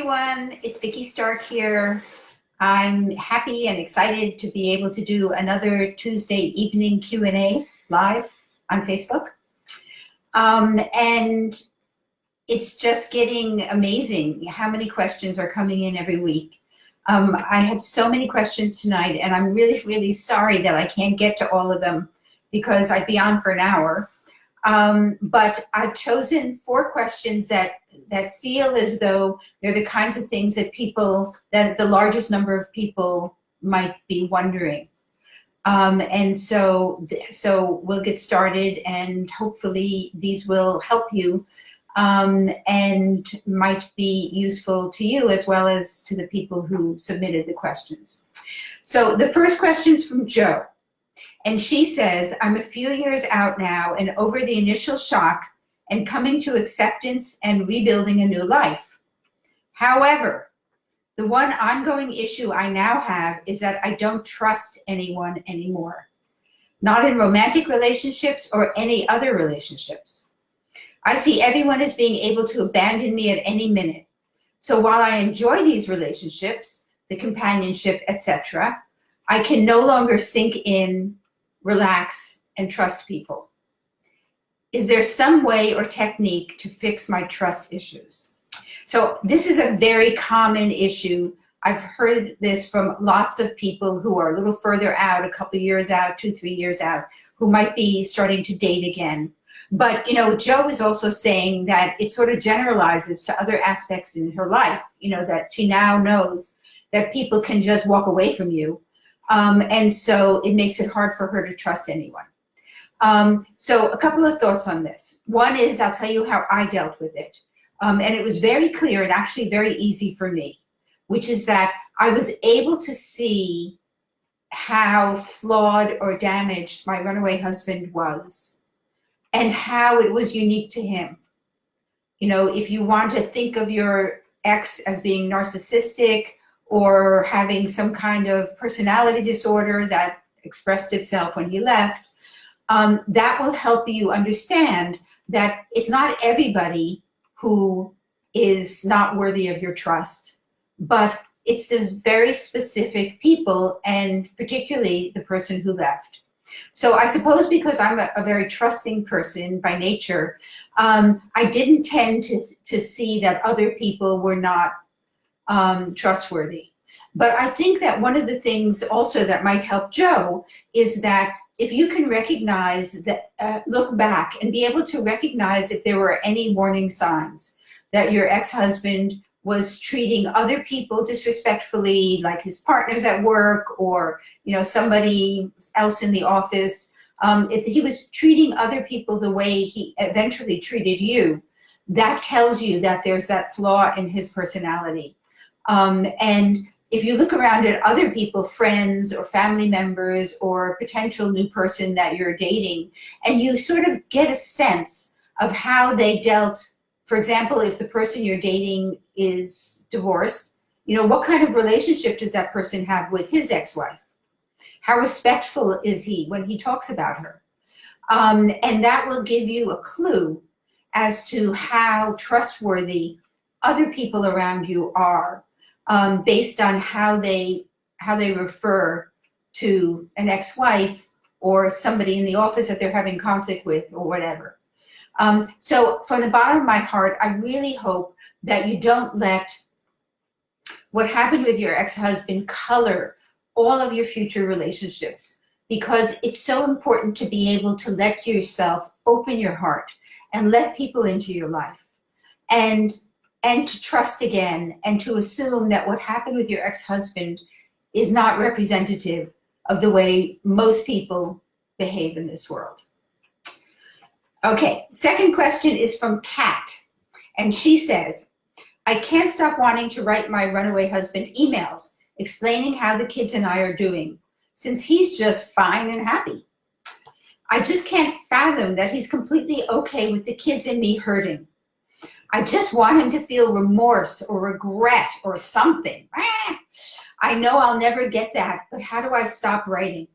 everyone, it's Vicki Stark here. I'm happy and excited to be able to do another Tuesday evening Q&A live on Facebook. And it's just getting amazing how many questions are coming in every week. I had so many questions tonight, and I'm really, really sorry that I can't get to all of them because I'd be on for an hour. But I've chosen 4 questions that feel as though they're the kinds of things that the largest number of people might be wondering. And so we'll get started, and hopefully these will help you and might be useful to you as well as to the people who submitted the questions. So the first question is from Jo. And she says, I'm a few years out now and over the initial shock and coming to acceptance and rebuilding a new life. However, the one ongoing issue I now have is that I don't trust anyone anymore, not in romantic relationships or any other relationships. I see everyone as being able to abandon me at any minute. So while I enjoy these relationships, the companionship, etc., I can no longer sink in, relax, and trust people. Is there some way or technique to fix my trust issues? So this is a very common issue. I've heard this from lots of people who are a little further out, a couple years out, 2-3 years out, who might be starting to date again. But, Jo is also saying that it sort of generalizes to other aspects in her life, that she now knows that people can just walk away from you. And so it makes it hard for her to trust anyone. So a couple of thoughts on this. One is I'll tell you how I dealt with it. And it was very clear and actually very easy for me, which is that I was able to see how flawed or damaged my runaway husband was and how it was unique to him. If you want to think of your ex as being narcissistic or having some kind of personality disorder that expressed itself when he left, that will help you understand that it's not everybody who is not worthy of your trust, but it's the very specific people, and particularly the person who left. So I suppose because I'm a very trusting person by nature, I didn't tend to see that other people were not trustworthy. But I think that one of the things also that might help Jo is that if you can recognize that, look back and be able to recognize if there were any warning signs that your ex-husband was treating other people disrespectfully, like his partners at work or somebody else in the office, if he was treating other people the way he eventually treated you, that tells you that there's that flaw in his personality. And if you look around at other people, friends or family members or potential new person that you're dating, and you sort of get a sense of how they dealt. For example, if the person you're dating is divorced, what kind of relationship does that person have with his ex-wife? How respectful is he when he talks about her? And that will give you a clue as to how trustworthy other people around you are, based on how they refer to an ex-wife or somebody in the office that they're having conflict with or whatever. So from the bottom of my heart, I really hope that you don't let what happened with your ex-husband color all of your future relationships, because it's so important to be able to let yourself open your heart and let people into your life and to trust again and to assume that what happened with your ex-husband is not representative of the way most people behave in this world. Okay, second question is from Kat, and she says, I can't stop wanting to write my runaway husband emails explaining how the kids and I are doing, since he's just fine and happy. I just can't fathom that he's completely okay with the kids and me hurting. I just want him to feel remorse or regret or something. I know I'll never get that, but how do I stop writing?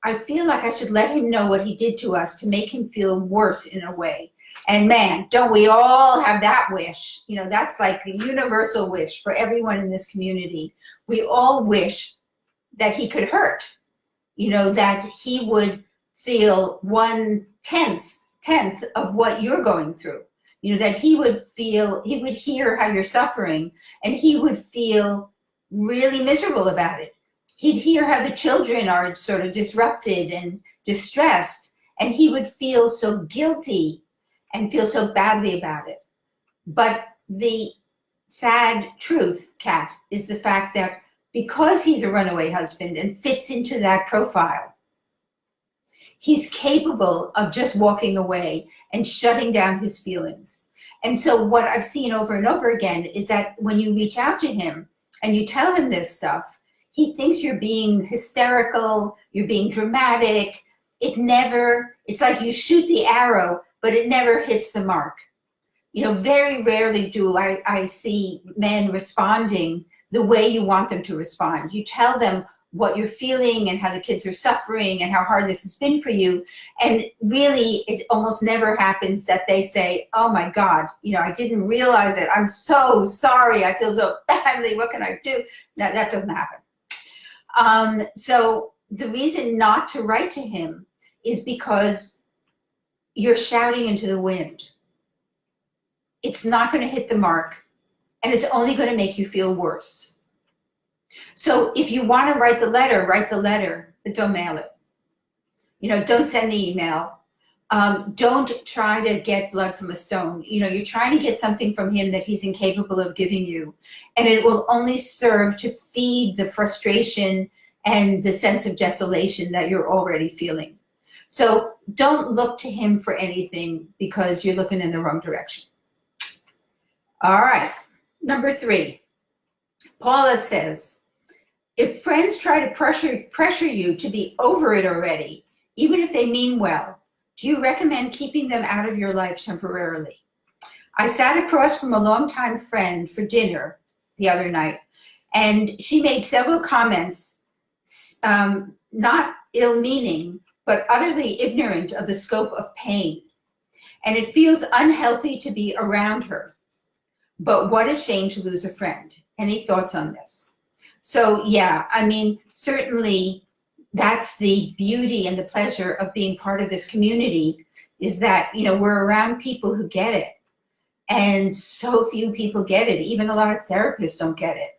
I feel like I should let him know what he did to us to make him feel worse in a way. And man, don't we all have that wish? You know, that's like the universal wish for everyone in this community. We all wish that he could hurt, you know, that he would feel 1/10 of what you're going through. You know, that he would hear how you're suffering, and he would feel really miserable about it. He'd hear how the children are sort of disrupted and distressed, and he would feel so guilty and feel so badly about it. But the sad truth, Kat, is the fact that because he's a runaway husband and fits into that profile, he's capable of just walking away and shutting down his feelings. And so what I've seen over and over again is that when you reach out to him and you tell him this stuff, he thinks you're being hysterical, you're being dramatic. It's like you shoot the arrow, but it never hits the mark. You know, very rarely do I see men responding the way you want them to respond. You tell them what you're feeling and how the kids are suffering and how hard this has been for you. And really, it almost never happens that they say, oh my God, you know, I didn't realize it. I'm so sorry. I feel so badly. What can I do? That doesn't happen. So the reason not to write to him is because you're shouting into the wind. It's not going to hit the mark, and it's only going to make you feel worse. So if you want to write the letter, but don't mail it. You know, don't send the email. Don't try to get blood from a stone. You know, you're trying to get something from him that he's incapable of giving you, and it will only serve to feed the frustration and the sense of desolation that you're already feeling. So don't look to him for anything because you're looking in the wrong direction. All right, number 3. Paula says, if friends try to pressure you to be over it already, even if they mean well, do you recommend keeping them out of your life temporarily? I sat across from a longtime friend for dinner the other night, and she made several comments, not ill-meaning, but utterly ignorant of the scope of pain. And it feels unhealthy to be around her. But what a shame to lose a friend. Any thoughts on this? So yeah, I mean, certainly that's the beauty and the pleasure of being part of this community, is that, you know, we're around people who get it. And so few people get it. Even a lot of therapists don't get it.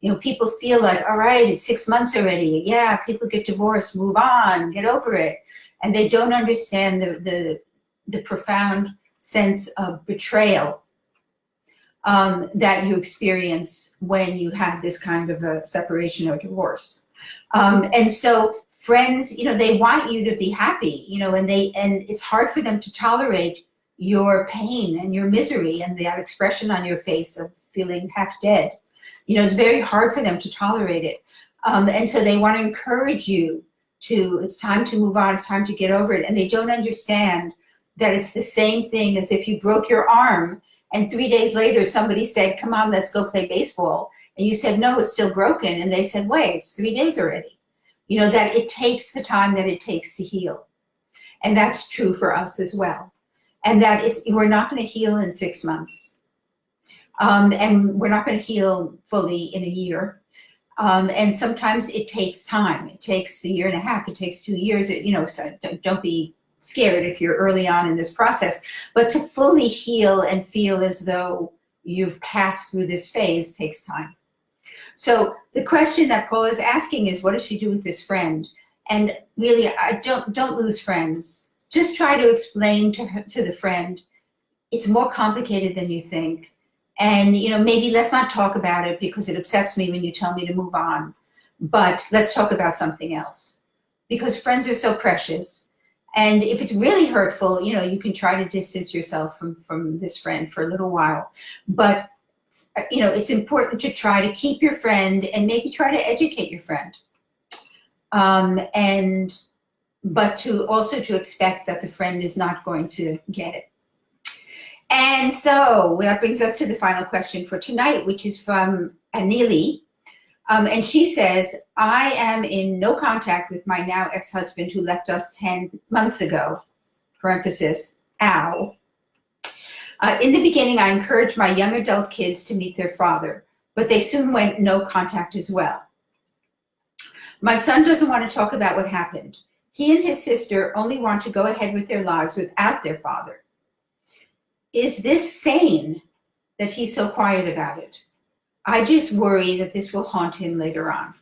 You know, people feel like, all right, it's 6 months already. Yeah, people get divorced, move on, get over it. And they don't understand the profound sense of betrayal that you experience when you have this kind of a separation or divorce. And so friends, you know, they want you to be happy, you know, and it's hard for them to tolerate your pain and your misery and that expression on your face of feeling half dead. You know, it's very hard for them to tolerate it. And so they want to encourage you it's time to move on, it's time to get over it. And they don't understand that it's the same thing as if you broke your arm and 3 days later somebody said, come on, let's go play baseball. And you said, no, it's still broken. And they said, wait, it's 3 days already. You know, that it takes the time that it takes to heal. And that's true for us as well. And that we're not going to heal in 6 months. And we're not going to heal fully in a year. And sometimes it takes time. It takes a year and a half. It takes 2 years. You know, so don't be scared if you're early on in this process. But to fully heal and feel as though you've passed through this phase takes time. So the question that Paula is asking is, what does she do with this friend? And really, don't lose friends. Just try to explain to the friend, it's more complicated than you think. And, you know, maybe let's not talk about it because it upsets me when you tell me to move on. But let's talk about something else. Because friends are so precious. And if it's really hurtful, you know, you can try to distance yourself from this friend for a little while. But, you know, it's important to try to keep your friend and maybe try to educate your friend. But to expect that the friend is not going to get it. And so that brings us to the final question for tonight, which is from Anili. And she says, I am in no contact with my now ex-husband who left us 10 months ago, parenthesis, ow. In the beginning, I encouraged my young adult kids to meet their father, but they soon went no contact as well. My son doesn't want to talk about what happened. He and his sister only want to go ahead with their lives without their father. Is this sane that he's so quiet about it? I just worry that this will haunt him later on.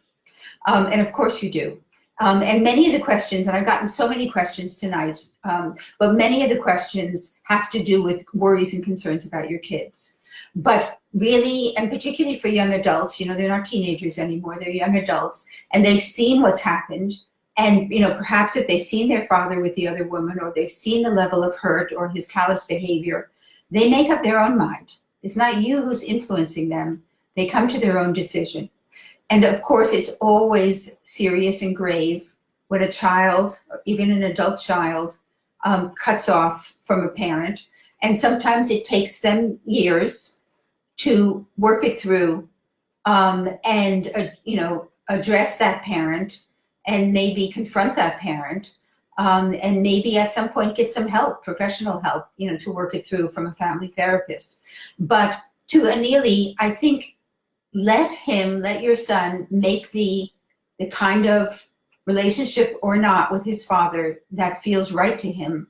And of course you do. And many of the questions, and I've gotten so many questions tonight, but many of the questions have to do with worries and concerns about your kids. But really, and particularly for young adults, you know, they're not teenagers anymore, they're young adults, and they've seen what's happened. And, you know, perhaps if they've seen their father with the other woman, or they've seen the level of hurt or his callous behavior, they make up their own mind. It's not you who's influencing them. They come to their own decision. And of course, it's always serious and grave when a child, even an adult child, cuts off from a parent. And sometimes it takes them years to work it through and, you know, address that parent and maybe confront that parent and maybe at some point get some help, professional help, you know, to work it through from a family therapist. But to Anili, I think, let your son make the kind of relationship or not with his father that feels right to him.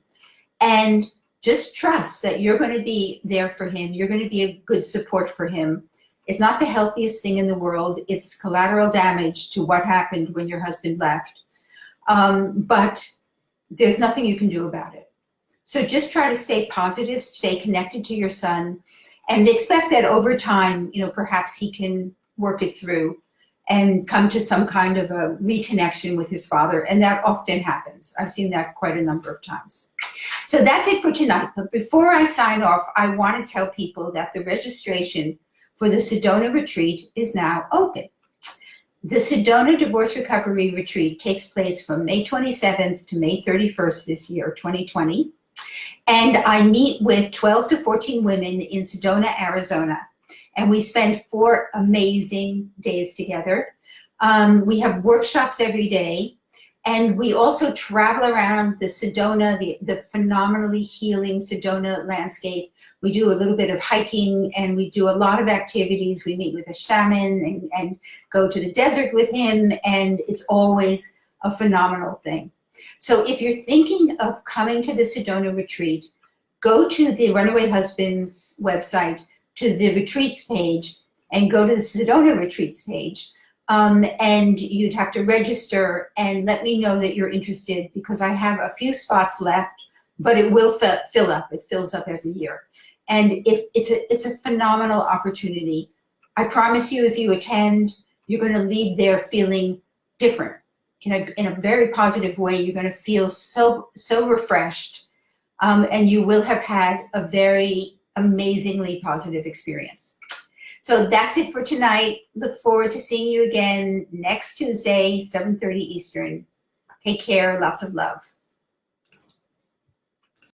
And just trust that you're going to be there for him. You're going to be a good support for him. It's not the healthiest thing in the world. It's collateral damage to what happened when your husband left. But there's nothing you can do about it. So just try to stay positive, stay connected to your son, and expect that over time, you know, perhaps he can work it through and come to some kind of a reconnection with his father. And that often happens. I've seen that quite a number of times. So that's it for tonight. But before I sign off, I want to tell people that the registration for the Sedona retreat is now open. The Sedona Divorce Recovery Retreat takes place from May 27th to May 31st this year, 2020. And I meet with 12 to 14 women in Sedona, Arizona. And we spend 4 amazing days together. We have workshops every day. And we also travel around the Sedona, the phenomenally healing Sedona landscape. We do a little bit of hiking and we do a lot of activities. We meet with a shaman and go to the desert with him. And it's always a phenomenal thing. So if you're thinking of coming to the Sedona retreat, go to the Runaway Husbands website, to the retreats page, and go to the Sedona retreats page. And you'd have to register and let me know that you're interested, because I have a few spots left, but it will fill up. It fills up every year. And if it's a phenomenal opportunity. I promise you, if you attend, you're going to leave there feeling different. In a very positive way. You're going to feel so refreshed, and you will have had a very amazingly positive experience. So that's it for tonight. Look forward to seeing you again next Tuesday, 7:30 Eastern. Take care. Lots of love.